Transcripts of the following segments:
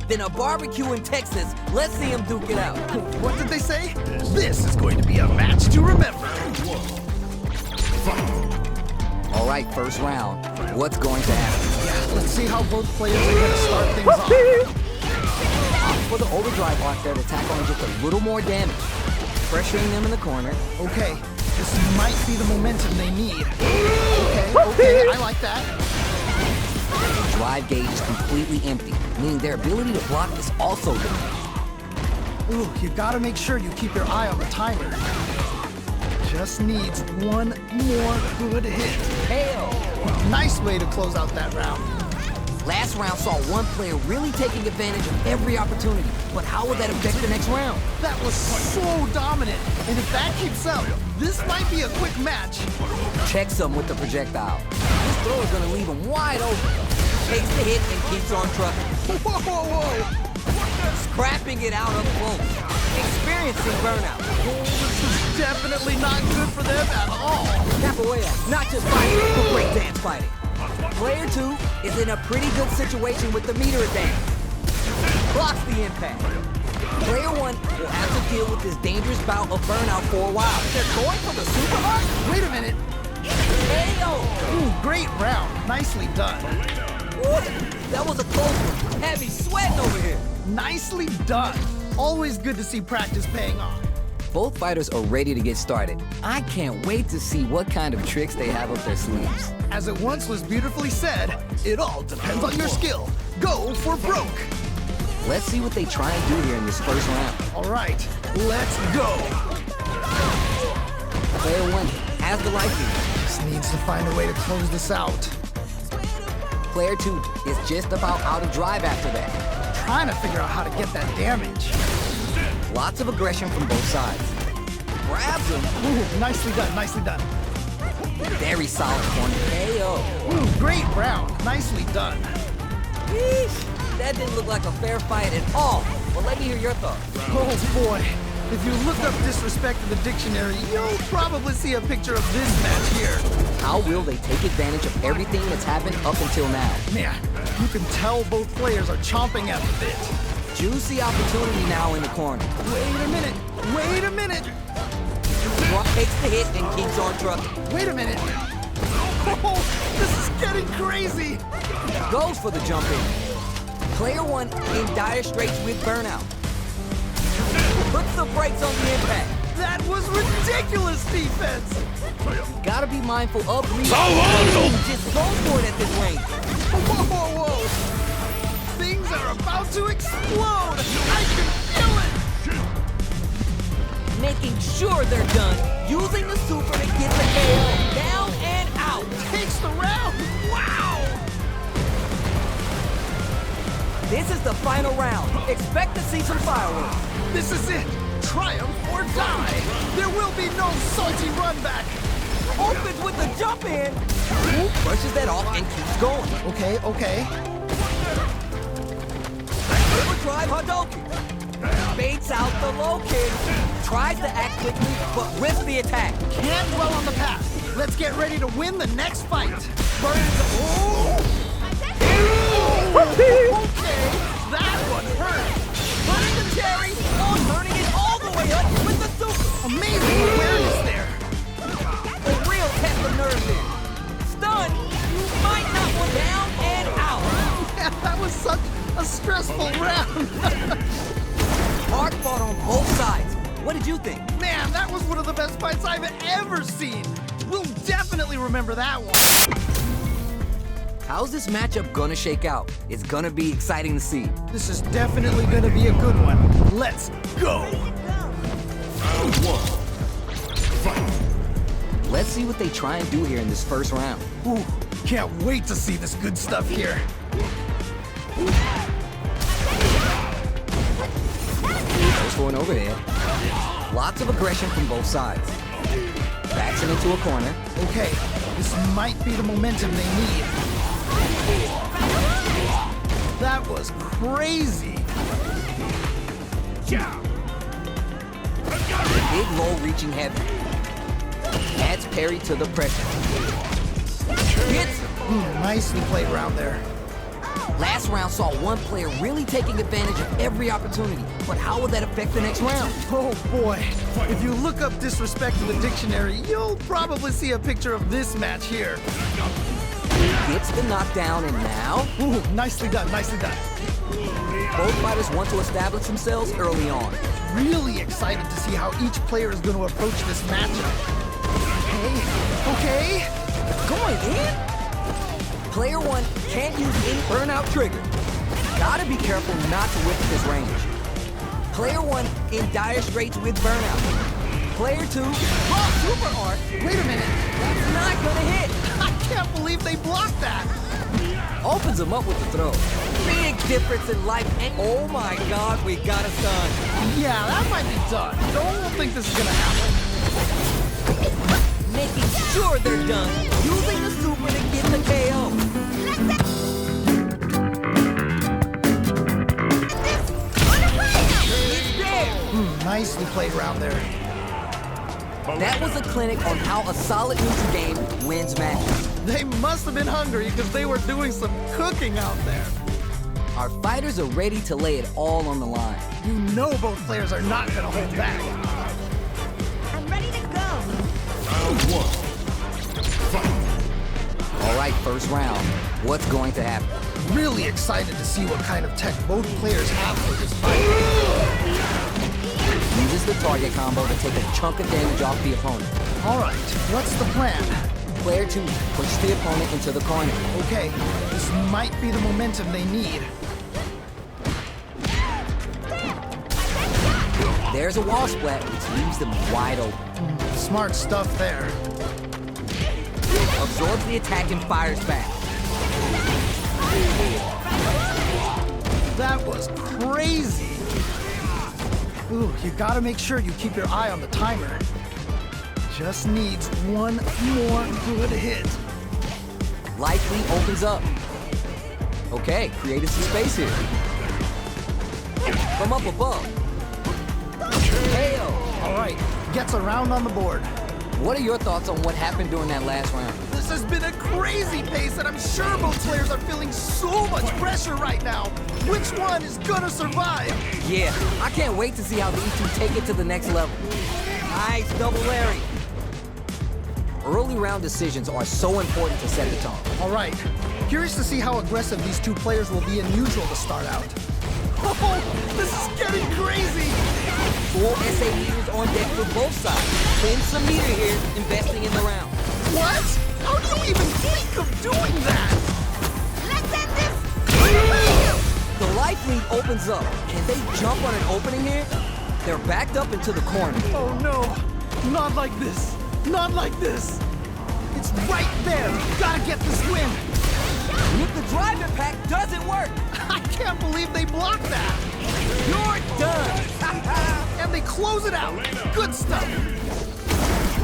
Then a barbecue in Texas. Let's see them duke it out. What did they say? This is going to be a match to remember. All right, first round. What's going to happen? Yeah, let's see how both players are going to start things off. Opt for the overdrive arc there to tack on just a little more damage. Pressuring them in the corner. Okay, this might be the momentum they need. Okay, I like that. The drive gauge is completely empty, meaning their ability to block is also diminished. Ooh, you gotta make sure you keep your eye on the timer. Just needs one more good hit. Hell! Nice way to close out that round. Last round saw one player really taking advantage of every opportunity, but how will that affect the next round? That was so dominant, and if that keeps up, this might be a quick match. Checks him with the projectile. This throw is gonna leave him wide open. Takes the hit and keeps on trucking. Whoa! Scrapping it out up close. Experiencing burnout. Oh, this is definitely not good for them at all. Capoeira, not just fighting, but great dance fighting. Player 2 is in a pretty good situation with the meter advantage. Blocks the impact. Player 1 will have to deal with this dangerous bout of burnout for a while. They're going for the super hard? Wait a minute. Ayo! Ooh, great round. Nicely done. Woo! That was a close one. Heavy sweating over here. Nicely done. Always good to see practice paying off. Both fighters are ready to get started. I can't wait to see what kind of tricks they have up their sleeves. As it once was beautifully said, it all depends on your skill. Go for broke. Let's see what they try and do here in this first round. All right, let's go. Player 1 has the life lead. Just needs to find a way to close this out. Player 2 is just about out of drive after that. Trying to figure out how to get that damage. Lots of aggression from both sides. Grabs him. Ooh, nicely done, nicely done. Very solid corner. Ayo. Ooh, great round. Nicely done. Yeesh. That didn't look like a fair fight at all. Well, let me hear your thoughts. Oh boy. If you look up disrespect in the dictionary, you'll probably see a picture of this match here. How will they take advantage of everything that's happened up until now? Man, you can tell both players are chomping at the bit. Juicy opportunity now in the corner. Wait a minute. Wait a minute. Takes the hit and keeps on trucking. Wait a minute. Oh, this is getting crazy. Goes for the jump in. Player 1 in dire straits with burnout. Puts the brakes on the impact. That was ridiculous defense. Gotta be mindful of reach. Just go for it at this range. Whoa. Things are about to explode. I can feel it. Making sure they're done. Using the super to get the KO. Down and out. Takes the round. Wow. This is the final round. Expect to see some fireworks. This is it. Triumph or die. There will be no salty run back. Opens with the jump in. Brushes that off and keeps going. Okay. Overdrive Hadouken. Baits out the low kick. Tries to act quickly, but risks the attack. Can't dwell on the past. Let's get ready to win the next fight. Burns. Okay, that one hurt. Running the cherry, turning it all the way up with the super. Amazing awareness there. A real test of nerve there. Stunned, you might not go down and out. Yeah, that was such a stressful round. Hard fought on both sides. What did you think? Man, that was one of the best fights I've ever seen. We'll definitely remember that one. How's this matchup gonna shake out? It's gonna be exciting to see. This is definitely gonna be a good one. Let's go! Let's see what they try and do here in this first round. Ooh, can't wait to see this good stuff here. Just for an overhead. Lots of aggression from both sides. Backs him into a corner. Okay, this might be the momentum they need. That was crazy. Big low reaching heavy. Adds parry to the pressure. Hits him. Nicely played around there. Last round saw one player really taking advantage of every opportunity, but how will that affect the next round? Oh boy, if you look up disrespect in the dictionary, you'll probably see a picture of this match here. Gets the knockdown, and now? Ooh, nicely done, nicely done. Both fighters want to establish themselves early on. Really excited to see how each player is going to approach this matchup. Okay. Going in? Player one can't use any burnout trigger. Gotta be careful not to whip at this range. Player one in dire straits with burnout. Player two, super art. Wait a minute. That's not gonna hit. I can't believe they blocked that. Opens him up with the throw. Big difference in life. And oh my God, we got a stun. Yeah, that might be done. Don't think this is gonna happen. Making sure they're done. Using the super to get the KO. It's there. Nicely played around there. That was a clinic on how a solid neutral game wins matches. They must have been hungry because they were doing some cooking out there. Our fighters are ready to lay it all on the line. You know both players are not gonna hold back. I'm ready to go. Round one. Fight. All right, first round. What's going to happen? Really excited to see what kind of tech both players have for this fight. Uses the target combo to take a chunk of damage off the opponent. All right, what's the plan? Player two pushes the opponent into the corner. Okay, this might be the momentum they need. There's a wall splat, which leaves them wide open. Smart stuff there. Absorbs the attack and fires back. That was crazy. Ooh, you gotta make sure you keep your eye on the timer. Just needs one more good hit. Life lead opens up. Okay, created some space here. From up above. KO. All right, gets a round on the board. What are your thoughts on what happened during that last round? This has been a crazy pace, and I'm sure both players are feeling so much pressure right now. Which one is gonna survive? Yeah, I can't wait to see how these two take it to the next level. Nice double Larry. Early round decisions are so important to set the tone. All right, curious to see how aggressive these two players will be in neutral to start out. Oh, this is getting crazy. Full SA meters on deck for both sides. Playing some meter here, investing in the round. What? How do you even think of doing that? Let's end this. The life lead opens up. Can they jump on an opening here? They're backed up into the corner. Oh no, not like this. Not like this. It's right there. Gotta get this win. If the drive impact doesn't work, I can't believe they blocked that. you're done. And they close it out. Good stuff.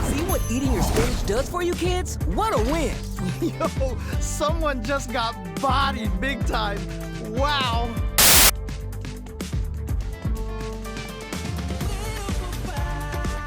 See what eating your spinach does for you kids? What a win. Yo, someone just got bodied big time. Wow.